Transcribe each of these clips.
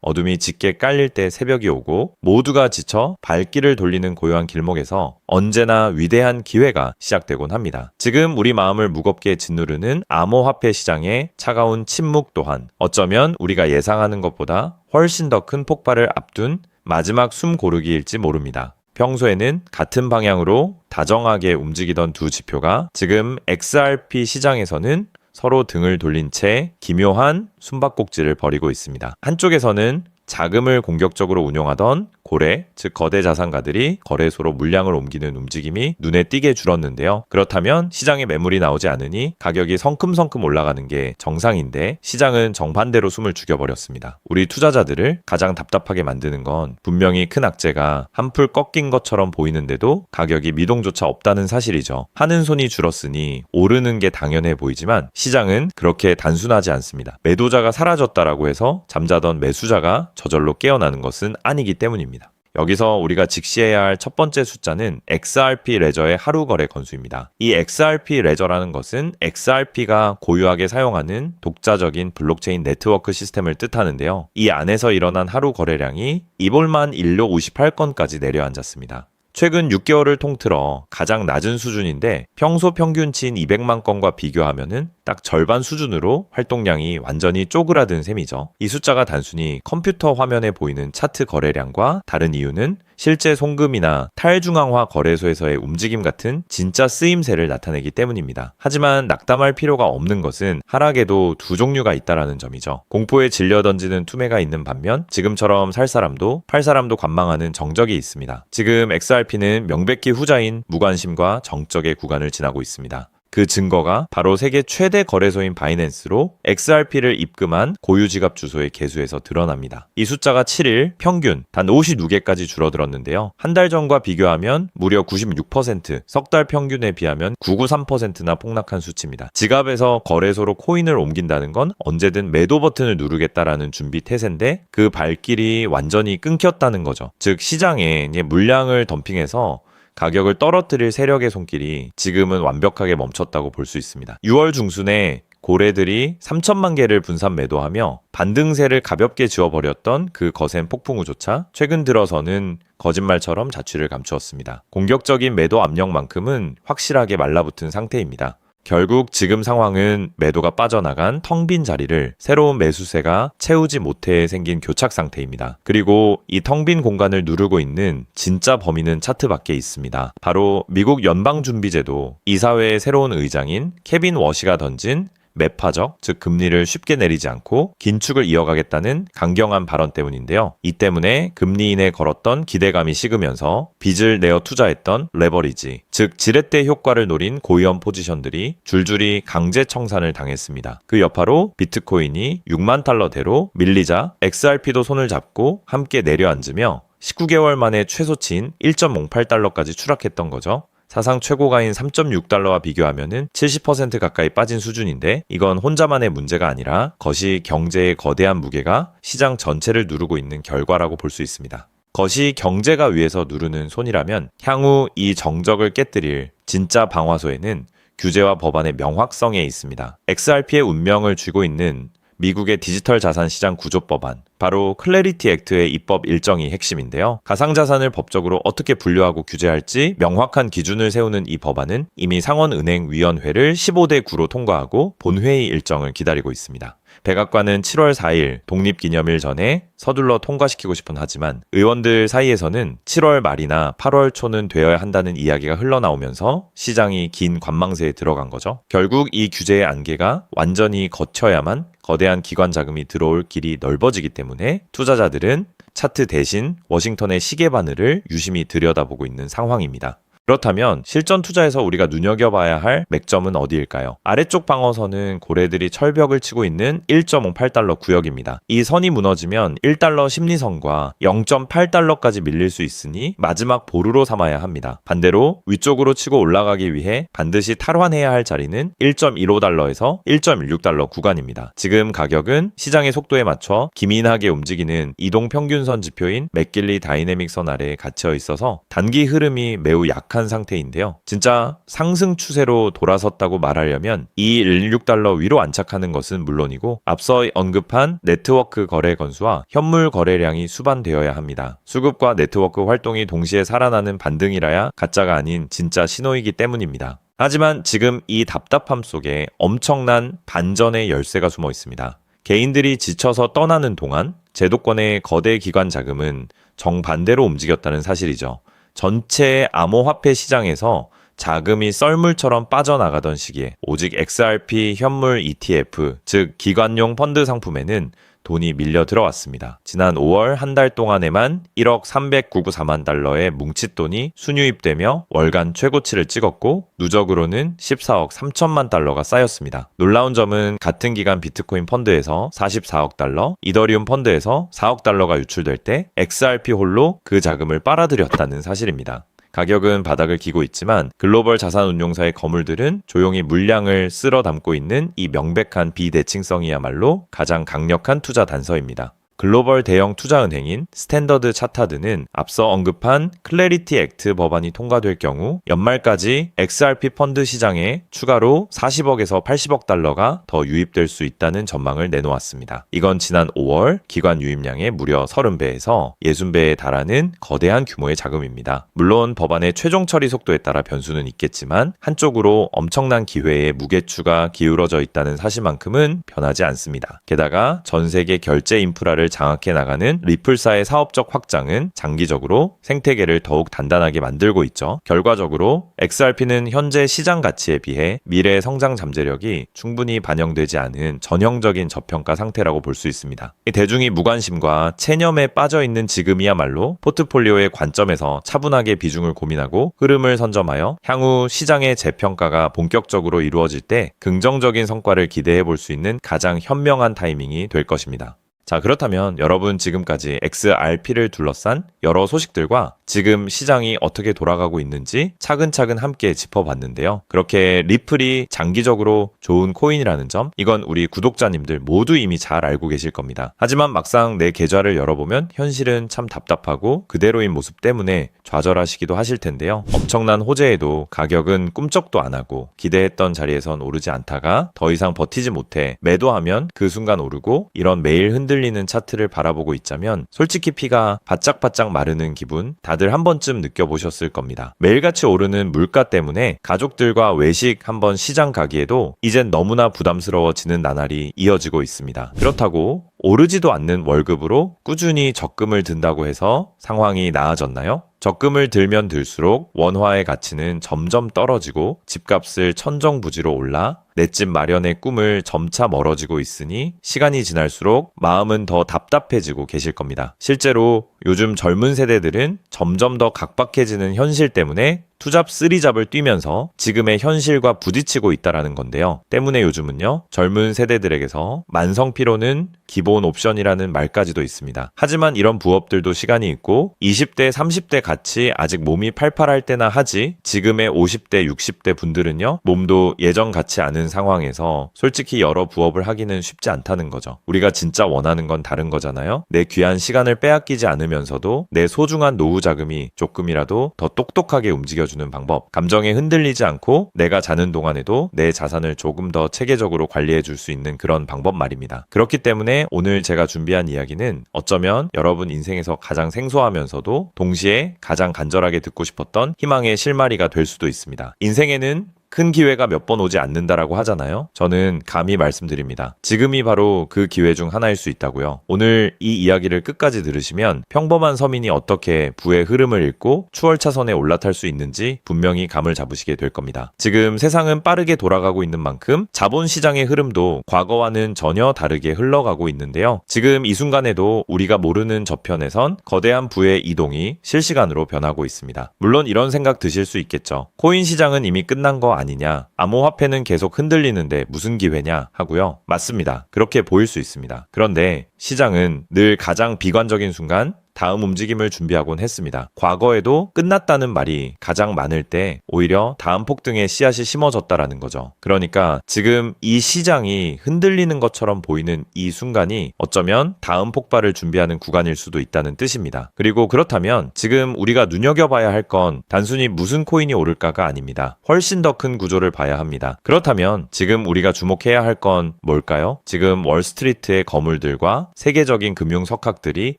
어둠이 짙게 깔릴 때 새벽이 오고 모두가 지쳐 발길을 돌리는 고요한 길목에서 언제나 위대한 기회가 시작되곤 합니다. 지금 우리 마음을 무겁게 짓누르는 암호화폐 시장의 차가운 침묵 또한 어쩌면 우리가 예상하는 것보다 훨씬 더 큰 폭발을 앞둔 마지막 숨 고르기일지 모릅니다. 평소에는 같은 방향으로 다정하게 움직이던 두 지표가 지금 XRP 시장에서는 서로 등을 돌린 채 기묘한 숨바꼭질을 벌이고 있습니다. 한쪽에서는 자금을 공격적으로 운용하던 고래, 즉 거대 자산가들이 거래소로 물량을 옮기는 움직임이 눈에 띄게 줄었는데요. 그렇다면 시장에 매물이 나오지 않으니 가격이 성큼성큼 올라가는 게 정상인데 시장은 정반대로 숨을 죽여버렸습니다. 우리 투자자들을 가장 답답하게 만드는 건 분명히 큰 악재가 한풀 꺾인 것처럼 보이는데도 가격이 미동조차 없다는 사실이죠. 하는 손이 줄었으니 오르는 게 당연해 보이지만 시장은 그렇게 단순하지 않습니다. 매도자가 사라졌다라고 해서 잠자던 매수자가 저절로 깨어나는 것은 아니기 때문입니다. 여기서 우리가 직시해야 할 첫 번째 숫자는 XRP 레저의 하루 거래 건수입니다. 이 XRP 레저라는 것은 XRP가 고유하게 사용하는 독자적인 블록체인 네트워크 시스템을 뜻하는데요. 이 안에서 일어난 하루 거래량이 이볼만 일로 58건까지 내려앉았습니다. 최근 6개월을 통틀어 가장 낮은 수준인데 평소 평균치인 200만 건과 비교하면은 딱 절반 수준으로 활동량이 완전히 쪼그라든 셈이죠. 이 숫자가 단순히 컴퓨터 화면에 보이는 차트 거래량과 다른 이유는 실제 송금이나 탈중앙화 거래소에서의 움직임 같은 진짜 쓰임새를 나타내기 때문입니다. 하지만 낙담할 필요가 없는 것은 하락에도 두 종류가 있다라는 점이죠. 공포에 질려 던지는 투매가 있는 반면 지금처럼 살 사람도 팔 사람도 관망하는 정적이 있습니다. 지금 XRP는 명백히 후자인 무관심과 정적의 구간을 지나고 있습니다. 그 증거가 바로 세계 최대 거래소인 바이낸스로 XRP를 입금한 고유 지갑 주소의 개수에서 드러납니다. 이 숫자가 7일 평균 단 52개까지 줄어들었는데요. 한 달 전과 비교하면 무려 96%, 석 달 평균에 비하면 993%나 폭락한 수치입니다. 지갑에서 거래소로 코인을 옮긴다는 건 언제든 매도 버튼을 누르겠다라는 준비 태세인데 그 발길이 완전히 끊겼다는 거죠. 즉 시장에 물량을 덤핑해서 가격을 떨어뜨릴 세력의 손길이 지금은 완벽하게 멈췄다고 볼 수 있습니다. 6월 중순에 고래들이 3천만 개를 분산 매도하며 반등세를 가볍게 지워버렸던 그 거센 폭풍우조차 최근 들어서는 거짓말처럼 자취를 감추었습니다. 공격적인 매도 압력만큼은 확실하게 말라붙은 상태입니다. 결국 지금 상황은 매도가 빠져나간 텅 빈 자리를 새로운 매수세가 채우지 못해 생긴 교착 상태입니다. 그리고 이 텅 빈 공간을 누르고 있는 진짜 범인은 차트 밖에 있습니다. 바로 미국 연방준비제도 이사회의 새로운 의장인 케빈 워시가 던진 매파적, 즉 금리를 쉽게 내리지 않고 긴축을 이어가겠다는 강경한 발언 때문인데요. 이 때문에 금리 인에 걸었던 기대감이 식으면서 빚을 내어 투자했던 레버리지, 즉 지렛대 효과를 노린 고위험 포지션들이 줄줄이 강제 청산을 당했습니다. 그 여파로 비트코인이 6만 달러대로 밀리자 XRP도 손을 잡고 함께 내려앉으며 19개월 만에 최소치인 1.08달러까지 추락했던 거죠. 사상 최고가인 3.6달러와 비교하면 70% 가까이 빠진 수준인데 이건 혼자만의 문제가 아니라 거시 경제의 거대한 무게가 시장 전체를 누르고 있는 결과라고 볼 수 있습니다. 거시 경제가 위에서 누르는 손이라면 향후 이 정적을 깨뜨릴 진짜 방화소에는 규제와 법안의 명확성에 있습니다. XRP의 운명을 쥐고 있는 미국의 디지털 자산 시장 구조법안, 바로 클래리티 액트의 입법 일정이 핵심인데요. 가상자산을 법적으로 어떻게 분류하고 규제할지 명확한 기준을 세우는 이 법안은 이미 상원은행위원회를 15대 9로 통과하고 본회의 일정을 기다리고 있습니다. 백악관은 7월 4일 독립기념일 전에 서둘러 통과시키고 싶은 하지만 의원들 사이에서는 7월 말이나 8월 초는 되어야 한다는 이야기가 흘러나오면서 시장이 긴 관망세에 들어간 거죠. 결국 이 규제의 안개가 완전히 걷혀야만 거대한 기관 자금이 들어올 길이 넓어지기 때문에 투자자들은 차트 대신 워싱턴의 시계 바늘을 유심히 들여다보고 있는 상황입니다. 그렇다면 실전 투자에서 우리가 눈여겨봐야 할 맥점은 어디일까요? 아래쪽 방어선은 고래들이 철벽을 치고 있는 1.58달러 구역입니다. 이 선이 무너지면 1달러 심리선과 0.8달러까지 밀릴 수 있으니 마지막 보루로 삼아야 합니다. 반대로 위쪽으로 치고 올라가기 위해 반드시 탈환해야 할 자리는 1.15달러에서 1.16달러 구간입니다. 지금 가격은 시장의 속도에 맞춰 기민하게 움직이는 이동평균선 지표인 맥길리 다이내믹선 아래에 갇혀 있어서 단기 흐름이 매우 약한 안착한 상태인데요. 진짜 상승 추세로 돌아섰다고 말하려면 216달러 위로 안착하는 것은 물론이고 앞서 언급한 네트워크 거래 건수와 현물 거래량이 수반되어야 합니다. 수급과 네트워크 활동이 동시에 살아나는 반등이라야 가짜가 아닌 진짜 신호이기 때문입니다. 하지만 지금 이 답답함 속에 엄청난 반전의 열쇠가 숨어 있습니다. 개인들이 지쳐서 떠나는 동안 제도권의 거대 기관 자금은 정반대로 움직였다는 사실이죠. 전체 암호화폐 시장에서 자금이 썰물처럼 빠져나가던 시기에 오직 XRP 현물 ETF, 즉 기관용 펀드 상품에는 돈이 밀려 들어왔습니다. 지난 5월 한 달 동안에만 1억 394만 달러의 뭉칫돈이 순유입되며 월간 최고치를 찍었고 누적으로는 14억 3천만 달러가 쌓였습니다. 놀라운 점은 같은 기간 비트코인 펀드에서 44억 달러, 이더리움 펀드에서 4억 달러가 유출될 때 XRP 홀로 그 자금을 빨아들였다는 사실입니다. 가격은 바닥을 기고 있지만 글로벌 자산운용사의 거물들은 조용히 물량을 쓸어 담고 있는 이 명백한 비대칭성이야말로 가장 강력한 투자 단서입니다. 글로벌 대형 투자은행인 스탠더드 차타드는 앞서 언급한 클래리티 액트 법안이 통과될 경우 연말까지 XRP 펀드 시장에 추가로 40억에서 80억 달러가 더 유입될 수 있다는 전망을 내놓았습니다. 이건 지난 5월 기관 유입량의 무려 30배에서 60배에 달하는 거대한 규모의 자금입니다. 물론 법안의 최종 처리 속도에 따라 변수는 있겠지만 한쪽으로 엄청난 기회에 무게추가 기울어져 있다는 사실만큼은 변하지 않습니다. 게다가 전 세계 결제 인프라를 장악해 나가는 리플사의 사업적 확장은 장기적으로 생태계를 더욱 단단하게 만들고 있죠. 결과적으로 XRP는 현재 시장 가치에 비해 미래 성장 잠재력이 충분히 반영되지 않은 전형적인 저평가 상태라고 볼 수 있습니다. 대중이 무관심과 체념에 빠져 있는 지금이야말로 포트폴리오의 관점에서 차분하게 비중을 고민하고 흐름을 선점하여 향후 시장의 재평가가 본격적으로 이루어질 때 긍정적인 성과를 기대해 볼 수 있는 가장 현명한 타이밍이 될 것입니다. 자, 그렇다면 여러분 지금까지 XRP를 둘러싼 여러 소식들과 지금 시장이 어떻게 돌아가고 있는지 차근차근 함께 짚어봤는데요. 그렇게 리플이 장기적으로 좋은 코인이라는 점, 이건 우리 구독자님들 모두 이미 잘 알고 계실 겁니다. 하지만 막상 내 계좌를 열어보면 현실은 참 답답하고 그대로인 모습 때문에 좌절하시기도 하실 텐데요. 엄청난 호재에도 가격은 꿈쩍도 안 하고 기대했던 자리에선 오르지 않다가 더 이상 버티지 못해 매도하면 그 순간 오르고 이런 매일 흔들리는 차트를 바라보고 있자면 솔직히 피가 바짝바짝 마르는 기분 다들 한 번쯤 느껴보셨을 겁니다. 매일같이 오르는 물가 때문에 가족들과 외식 한번 시장 가기에도 이젠 너무나 부담스러워지는 나날이 이어지고 있습니다. 그렇다고 오르지도 않는 월급으로 꾸준히 적금을 든다고 해서 상황이 나아졌나요? 적금을 들면 들수록 원화의 가치는 점점 떨어지고 집값을 천정부지로 올라 내 집 마련의 꿈을 점차 멀어지고 있으니 시간이 지날수록 마음은 더 답답해지고 계실 겁니다. 실제로 요즘 젊은 세대들은 점점 더 각박해지는 현실 때문에 투잡 쓰리잡을 뛰면서 지금의 현실과 부딪히고 있다라는 건데요. 때문에 요즘은요, 젊은 세대들에게서 만성 피로는 기본 옵션이라는 말까지도 있습니다. 하지만 이런 부업들도 시간이 있고 20대, 30대 같이 아직 몸이 팔팔할 때나 하지 지금의 50대, 60대 분들은요, 몸도 예전 같지 않은 상황에서 솔직히 여러 부업을 하기는 쉽지 않다는 거죠. 우리가 진짜 원하는 건 다른 거잖아요. 내 귀한 시간을 빼앗기지 않으면서도 내 소중한 노후 자금이 조금이라도 더 똑똑하게 움직여주는 방법, 감정에 흔들리지 않고 내가 자는 동안에도 내 자산을 조금 더 체계적으로 관리해 줄 수 있는 그런 방법 말입니다. 그렇기 때문에 오늘 제가 준비한 이야기는 어쩌면 여러분 인생에서 가장 생소하면서도 동시에 가장 간절하게 듣고 싶었던 희망의 실마리가 될 수도 있습니다. 인생에는 큰 기회가 몇 번 오지 않는다라고 하잖아요. 저는 감히 말씀드립니다. 지금이 바로 그 기회 중 하나일 수 있다고요. 오늘 이 이야기를 끝까지 들으시면 평범한 서민이 어떻게 부의 흐름을 읽고 추월차선에 올라탈 수 있는지 분명히 감을 잡으시게 될 겁니다. 지금 세상은 빠르게 돌아가고 있는 만큼 자본시장의 흐름도 과거와는 전혀 다르게 흘러가고 있는데요. 지금 이 순간에도 우리가 모르는 저편에선 거대한 부의 이동이 실시간으로 변하고 있습니다. 물론 이런 생각 드실 수 있겠죠. 코인 시장은 이미 끝난 거 아니냐, 암호화폐는 계속 흔들리는데 무슨 기회냐 하고요. 맞습니다. 그렇게 보일 수 있습니다. 그런데 시장은 늘 가장 비관적인 순간 다음 움직임을 준비하곤 했습니다. 과거에도 끝났다는 말이 가장 많을 때 오히려 다음 폭등의 씨앗이 심어졌다라는 거죠. 그러니까 지금 이 시장이 흔들리는 것처럼 보이는 이 순간이 어쩌면 다음 폭발을 준비하는 구간일 수도 있다는 뜻입니다. 그리고 그렇다면 지금 우리가 눈여겨봐야 할 건 단순히 무슨 코인이 오를까가 아닙니다. 훨씬 더 큰 구조를 봐야 합니다. 그렇다면 지금 우리가 주목해야 할 건 뭘까요? 지금 월스트리트의 거물들과 세계적인 금융 석학들이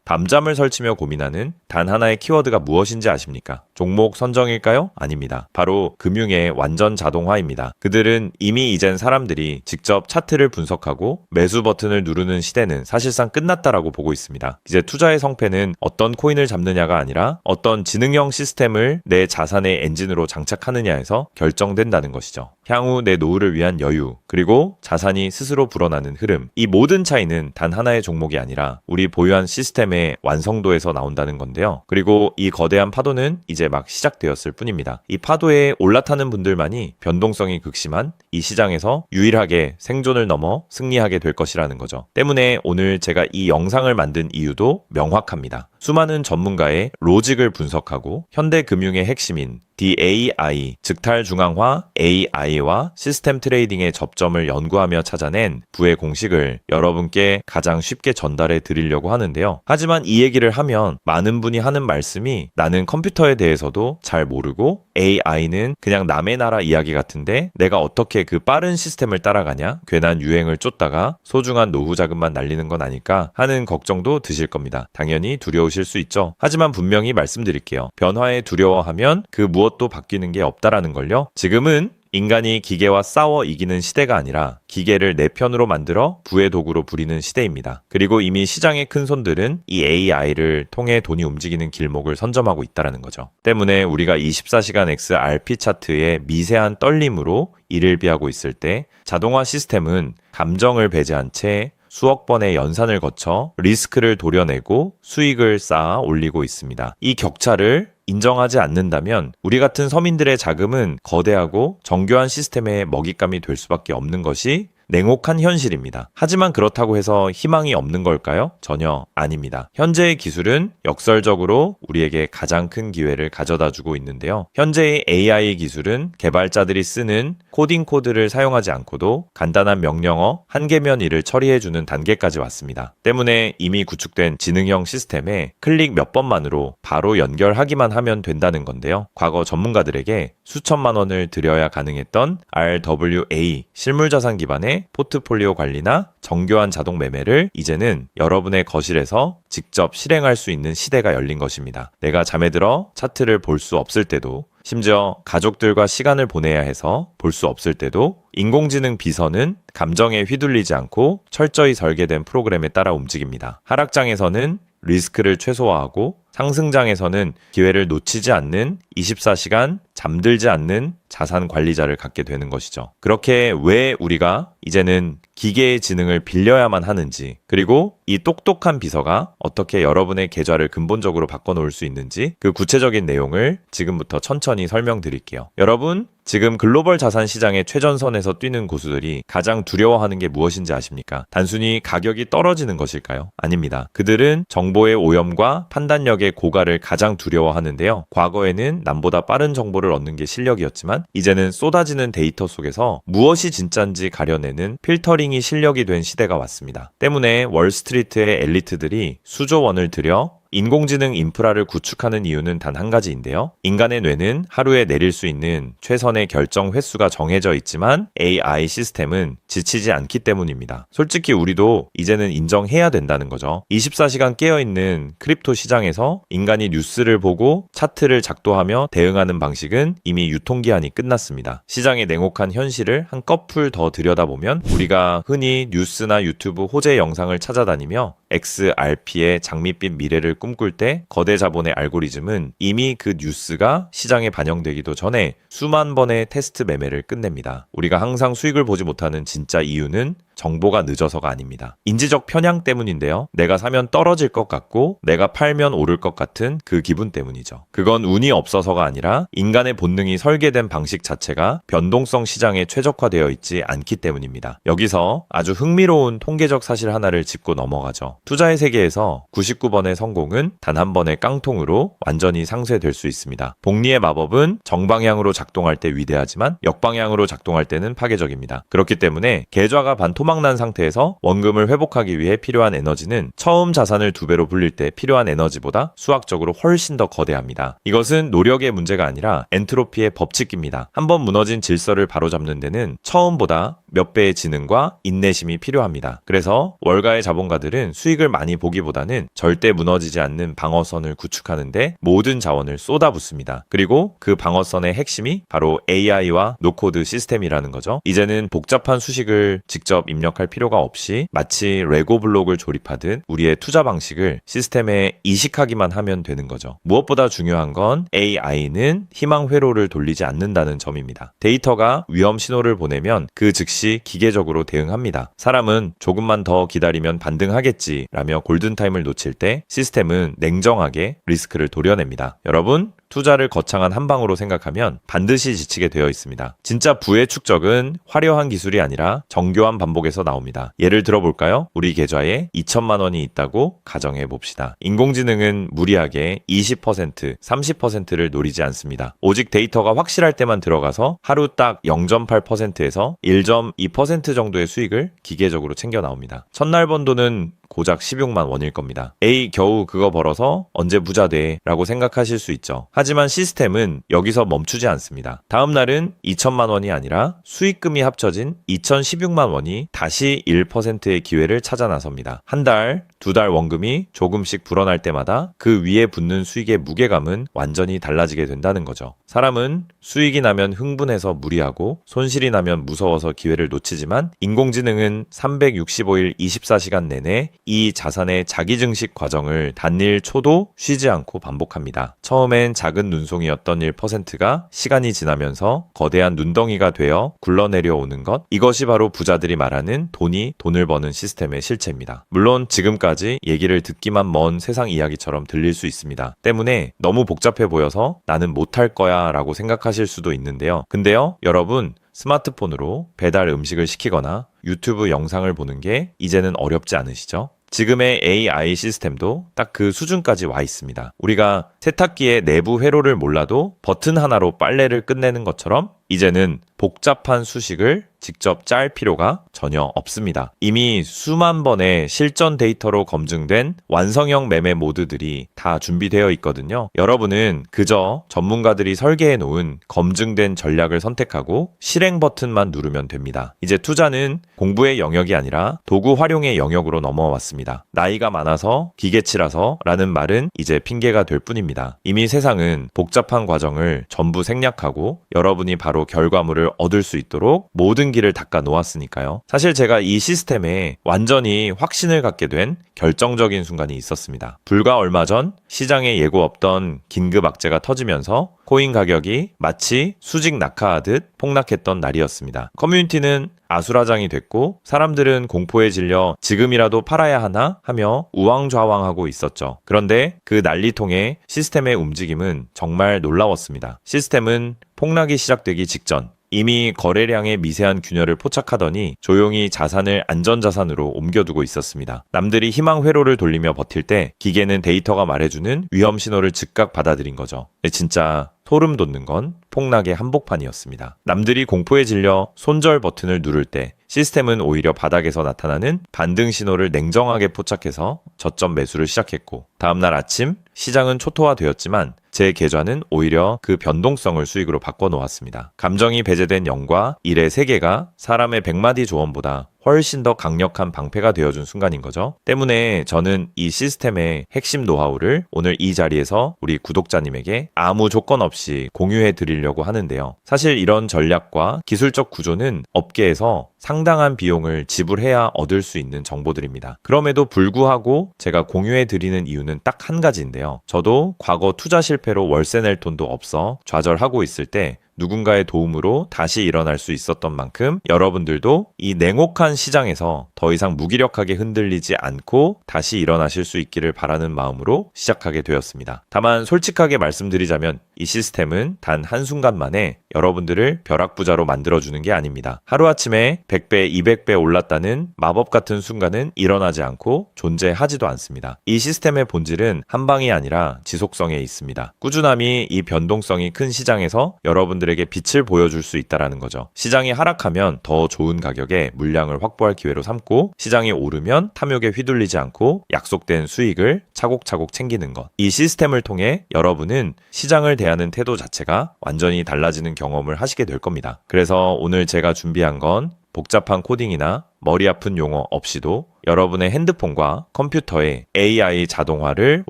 밤잠을 설치며 고민하는 단 하나의 키워드가 무엇인지 아십니까? 종목 선정일까요? 아닙니다. 바로 금융의 완전 자동화입니다. 그들은 이미 이젠 사람들이 직접 차트를 분석하고 매수 버튼을 누르는 시대는 사실상 끝났다라고 보고 있습니다. 이제 투자의 성패는 어떤 코인을 잡느냐가 아니라 어떤 지능형 시스템을 내 자산의 엔진으로 장착하느냐에서 결정된다는 것이죠. 향후 내 노후를 위한 여유, 그리고 자산이 스스로 불어나는 흐름, 이 모든 차이는 단 하나의 종목이 아니라 우리 보유한 시스템의 완성도에서 나온다는 건데요. 그리고 이 거대한 파도는 이제 막 시작되었을 뿐입니다. 이 파도에 올라타는 분들만이 변동성이 극심한 이 시장에서 유일하게 생존을 넘어 승리하게 될 것이라는 거죠. 때문에 오늘 제가 이 영상을 만든 이유도 명확합니다. 수많은 전문가의 로직을 분석하고 현대 금융의 핵심인 DAI, 즉 탈중앙화 AI와 시스템 트레이딩의 접점을 연구하며 찾아낸 부의 공식을 여러분께 가장 쉽게 전달해 드리려고 하는데요. 하지만 이 얘기를 하면 많은 분이 하는 말씀이 나는 컴퓨터에 대해서도 잘 모르고 AI는 그냥 남의 나라 이야기 같은데 내가 어떻게 그 빠른 시스템을 따라가냐? 괜한 유행을 쫓다가 소중한 노후 자금만 날리는 건 아닐까 하는 걱정도 드실 겁니다. 당연히 두려우실 수 있죠. 하지만 분명히 말씀드릴게요. 변화에 두려워하면 그 무엇도 바뀌는 게 없다라는 걸요. 지금은 인간이 기계와 싸워 이기는 시대가 아니라 기계를 내 편으로 만들어 부의 도구로 부리는 시대입니다. 그리고 이미 시장의 큰 손들은 이 AI를 통해 돈이 움직이는 길목을 선점하고 있다는 거죠. 때문에 우리가 24시간 XRP 차트의 미세한 떨림으로 이를 비하고 있을 때 자동화 시스템은 감정을 배제한 채 수억 번의 연산을 거쳐 리스크를 도려내고 수익을 쌓아 올리고 있습니다. 이 격차를 인정하지 않는다면 우리 같은 서민들의 자금은 거대하고 정교한 시스템의 먹잇감이 될 수밖에 없는 것이 냉혹한 현실입니다. 하지만 그렇다고 해서 희망이 없는 걸까요? 전혀 아닙니다. 현재의 기술은 역설적으로 우리에게 가장 큰 기회를 가져다 주고 있는데요. 현재의 AI 기술은 개발자들이 쓰는 코딩 코드를 사용하지 않고도 간단한 명령어 한 개면 일을 처리해주는 단계까지 왔습니다. 때문에 이미 구축된 지능형 시스템에 클릭 몇 번만으로 바로 연결하기만 하면 된다는 건데요. 과거 전문가들에게 수천만 원을 들여야 가능했던 RWA 실물자산 기반의 포트폴리오 관리나 정교한 자동 매매를 이제는 여러분의 거실에서 직접 실행할 수 있는 시대가 열린 것입니다. 내가 잠에 들어 차트를 볼 수 없을 때도, 심지어 가족들과 시간을 보내야 해서 볼 수 없을 때도 인공지능 비서는 감정에 휘둘리지 않고 철저히 설계된 프로그램에 따라 움직입니다. 하락장에서는 리스크를 최소화하고 상승장에서는 기회를 놓치지 않는 24시간 잠들지 않는 자산 관리자를 갖게 되는 것이죠. 그렇게 왜 우리가 이제는 기계의 지능을 빌려야만 하는지, 그리고 이 똑똑한 비서가 어떻게 여러분의 계좌를 근본적으로 바꿔놓을 수 있는지 그 구체적인 내용을 지금부터 천천히 설명드릴게요. 여러분, 지금 글로벌 자산 시장의 최전선에서 뛰는 고수들이 가장 두려워하는 게 무엇인지 아십니까? 단순히 가격이 떨어지는 것일까요? 아닙니다. 그들은 정보의 오염과 판단력의 고갈을 가장 두려워하는데요. 과거에는 남보다 빠른 정보를 얻는 게 실력이었지만 이제는 쏟아지는 데이터 속에서 무엇이 진짜인지 가려내는 필터링이 실력이 된 시대가 왔습니다. 때문에 월스트리트의 엘리트들이 수조 원을 들여 인공지능 인프라를 구축하는 이유는 단 한 가지인데요. 인간의 뇌는 하루에 내릴 수 있는 최선의 결정 횟수가 정해져 있지만 AI 시스템은 지치지 않기 때문입니다. 솔직히 우리도 이제는 인정해야 된다는 거죠. 24시간 깨어있는 크립토 시장에서 인간이 뉴스를 보고 차트를 작도하며 대응하는 방식은 이미 유통기한이 끝났습니다. 시장의 냉혹한 현실을 한꺼풀 더 들여다보면 우리가 흔히 뉴스나 유튜브 호재 영상을 찾아다니며 XRP의 장밋빛 미래를 꿈꿀 때 거대 자본의 알고리즘은 이미 그 뉴스가 시장에 반영되기도 전에 수만 번의 테스트 매매를 끝냅니다. 우리가 항상 수익을 보지 못하는 진짜 이유는 정보가 늦어서가 아닙니다. 인지적 편향 때문인데요. 내가 사면 떨어질 것 같고 내가 팔면 오를 것 같은 그 기분 때문이죠. 그건 운이 없어서가 아니라 인간의 본능이 설계된 방식 자체가 변동성 시장에 최적화되어 있지 않기 때문입니다. 여기서 아주 흥미로운 통계적 사실 하나를 짚고 넘어가죠. 투자의 세계에서 99번의 성공은 단 한 번의 깡통으로 완전히 상쇄될 수 있습니다. 복리의 마법은 정방향으로 작동할 때 위대하지만 역방향으로 작동할 때는 파괴적입니다. 그렇기 때문에 계좌가 반토막난 상태에서 원금을 회복하기 위해 필요한 에너지는 처음 자산을 2배로 불릴 때 필요한 에너지보다 수학적으로 훨씬 더 거대합니다. 이것은 노력의 문제가 아니라 엔트로피의 법칙입니다. 한번 무너진 질서를 바로잡는 데는 처음보다 몇 배의 지능과 인내심이 필요합니다. 그래서 월가의 자본가들은 수익을 많이 보기보다는 절대 무너지지 않는 방어선을 구축하는데 모든 자원을 쏟아붓습니다. 그리고 그 방어선의 핵심이 바로 AI와 노코드 시스템이라는 거죠. 이제는 복잡한 수식을 직접 입력할 필요가 없이 마치 레고 블록을 조립하듯 우리의 투자 방식을 시스템에 이식하기만 하면 되는 거죠. 무엇보다 중요한 건 AI는 희망 회로를 돌리지 않는다는 점입니다. 데이터가 위험 신호를 보내면 그 즉시 기계적으로 대응합니다. 사람은 조금만 더 기다리면 반등하겠지라며 골든타임을 놓칠 때 시스템은 냉정하게 리스크를 도려냅니다. 여러분, 투자를 거창한 한 방으로 생각하면 반드시 지치게 되어 있습니다. 진짜 부의 축적은 화려한 기술이 아니라 정교한 반복에서 나옵니다. 예를 들어볼까요? 우리 계좌에 2천만 원이 있다고 가정해 봅시다. 인공지능은 무리하게 20%, 30%를 노리지 않습니다. 오직 데이터가 확실할 때만 들어가서 하루 딱 0.8%에서 1.2% 정도의 수익을 기계적으로 챙겨 나옵니다. 첫날 번 돈은 고작 16만 원일 겁니다. 에이, 겨우 그거 벌어서 언제 부자 돼? 라고 생각하실 수 있죠. 하지만 시스템은 여기서 멈추지 않습니다. 다음 날은 2천만 원이 아니라 수익금이 합쳐진 2,016만 원이 다시 1%의 기회를 찾아 나섭니다. 한 달, 2달 원금이 조금씩 불어날 때마다 그 위에 붙는 수익의 무게감은 완전히 달라지게 된다는 거죠. 사람은 수익이 나면 흥분해서 무리하고 손실이 나면 무서워서 기회를 놓치지만 인공지능은 365일 24시간 내내 이 자산의 자기증식 과정을 단일 초도 쉬지 않고 반복합니다. 처음엔 작은 눈송이였던 1%가 시간이 지나면서 거대한 눈덩이가 되어 굴러내려오는 것, 이것이 바로 부자들이 말하는 돈이 돈을 버는 시스템의 실체입니다. 물론 지금까지 얘기를 듣기만 먼 세상 이야기처럼 들릴 수 있습니다. 때문에 너무 복잡해 보여서 나는 못할 거야 라고 생각하실 수도 있는데요. 근데요, 여러분, 스마트폰으로 배달 음식을 시키거나 유튜브 영상을 보는 게 이제는 어렵지 않으시죠? 지금의 AI 시스템도 딱 그 수준까지 와 있습니다. 우리가 세탁기의 내부 회로를 몰라도 버튼 하나로 빨래를 끝내는 것처럼 이제는 복잡한 수식을 직접 짤 필요가 전혀 없습니다. 이미 수만 번의 실전 데이터로 검증된 완성형 매매 모드들이 다 준비되어 있거든요. 여러분은 그저 전문가들이 설계해 놓은 검증된 전략을 선택하고 실행 버튼만 누르면 됩니다. 이제 투자는 공부의 영역이 아니라 도구 활용의 영역으로 넘어왔습니다. 나이가 많아서 기계치라서 라는 말은 이제 핑계가 될 뿐입니다. 이미 세상은 복잡한 과정을 전부 생략하고 여러분이 바로 결과물을 얻을 수 있도록 모든 길을 닦아 놓았으니까요. 사실 제가 이 시스템에 완전히 확신을 갖게 된 결정적인 순간이 있었습니다. 불과 얼마 전 시장에 예고 없던 긴급 악재가 터지면서 코인 가격이 마치 수직 낙하하듯 폭락했던 날이었습니다. 커뮤니티는 아수라장이 됐고 사람들은 공포에 질려 지금이라도 팔아야 하나 하며 우왕좌왕하고 있었죠. 그런데 그 난리통의 시스템의 움직임은 정말 놀라웠습니다. 시스템은 폭락이 시작되기 직전 이미 거래량의 미세한 균열을 포착하더니 조용히 자산을 안전자산으로 옮겨두고 있었습니다. 남들이 희망 회로를 돌리며 버틸 때 기계는 데이터가 말해주는 위험 신호를 즉각 받아들인 거죠. 진짜 소름 돋는 건 폭락의 한복판이었습니다. 남들이 공포에 질려 손절 버튼을 누를 때 시스템은 오히려 바닥에서 나타나는 반등 신호를 냉정하게 포착해서 저점 매수를 시작했고 다음날 아침 시장은 초토화되었지만 제 계좌는 오히려 그 변동성을 수익으로 바꿔놓았습니다. 감정이 배제된 0과 1의 세계가 사람의 100마디 조언보다 훨씬 더 강력한 방패가 되어준 순간인 거죠. 때문에 저는 이 시스템의 핵심 노하우를 오늘 이 자리에서 우리 구독자님에게 아무 조건 없이 공유해 드리려고 하는데요. 사실 이런 전략과 기술적 구조는 업계에서 상당한 비용을 지불해야 얻을 수 있는 정보들입니다. 그럼에도 불구하고 제가 공유해 드리는 이유는 딱 한 가지인데요. 저도 과거 투자 실패로 월세 낼 돈도 없어 좌절하고 있을 때 누군가의 도움으로 다시 일어날 수 있었던 만큼 여러분들도 이 냉혹한 시장에서 더 이상 무기력하게 흔들리지 않고 다시 일어나실 수 있기를 바라는 마음으로 시작하게 되었습니다. 다만 솔직하게 말씀드리자면 이 시스템은 단 한순간 만에 여러분들을 벼락부자로 만들어주는 게 아닙니다. 하루아침에 100배, 200배 올랐다는 마법 같은 순간은 일어나지 않고 존재하지도 않습니다. 이 시스템의 본질은 한 방이 아니라 지속성에 있습니다. 꾸준함이 이 변동성이 큰 시장에서 여러분들에게 빛을 보여줄 수 있다는 거죠. 시장이 하락하면 더 좋은 가격에 물량을 확보할 기회로 삼고 시장이 오르면 탐욕에 휘둘리지 않고 약속된 수익을 차곡차곡 챙기는 것. 이 시스템을 통해 여러분은 시장을 대하는 태도 자체가 완전히 달라지는 경험을 하시게 될 겁니다. 그래서 오늘 제가 준비한 건 복잡한 코딩이나 머리 아픈 용어 없이도 여러분의 핸드폰과 컴퓨터에 AI 자동화를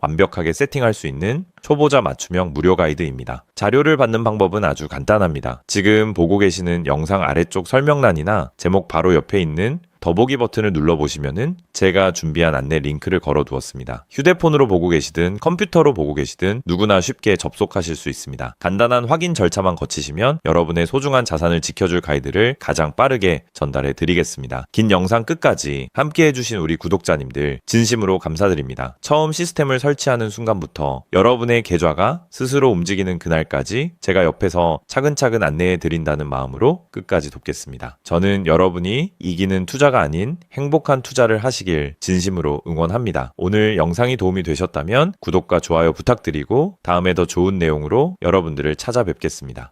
완벽하게 세팅할 수 있는 초보자 맞춤형 무료 가이드입니다. 자료를 받는 방법은 아주 간단합니다. 지금 보고 계시는 영상 아래쪽 설명란이나 제목 바로 옆에 있는 더보기 버튼을 눌러보시면은 제가 준비한 안내 링크를 걸어두었습니다. 휴대폰으로 보고 계시든 컴퓨터로 보고 계시든 누구나 쉽게 접속하실 수 있습니다. 간단한 확인 절차만 거치시면 여러분의 소중한 자산을 지켜줄 가이드를 가장 빠르게 전달해 드리겠습니다. 긴 영상 끝까지 함께 해주신 우리 구독자님들 진심으로 감사드립니다. 처음 시스템을 설치하는 순간부터 여러분의 계좌가 스스로 움직이는 그날까지 제가 옆에서 차근차근 안내해 드린다는 마음으로 끝까지 돕겠습니다. 저는 여러분이 이기는 투자가 아닌 행복한 투자를 하시길 진심으로 응원합니다. 오늘 영상이 도움이 되셨다면 구독과 좋아요 부탁드리고 다음에 더 좋은 내용으로 여러분들을 찾아뵙겠습니다.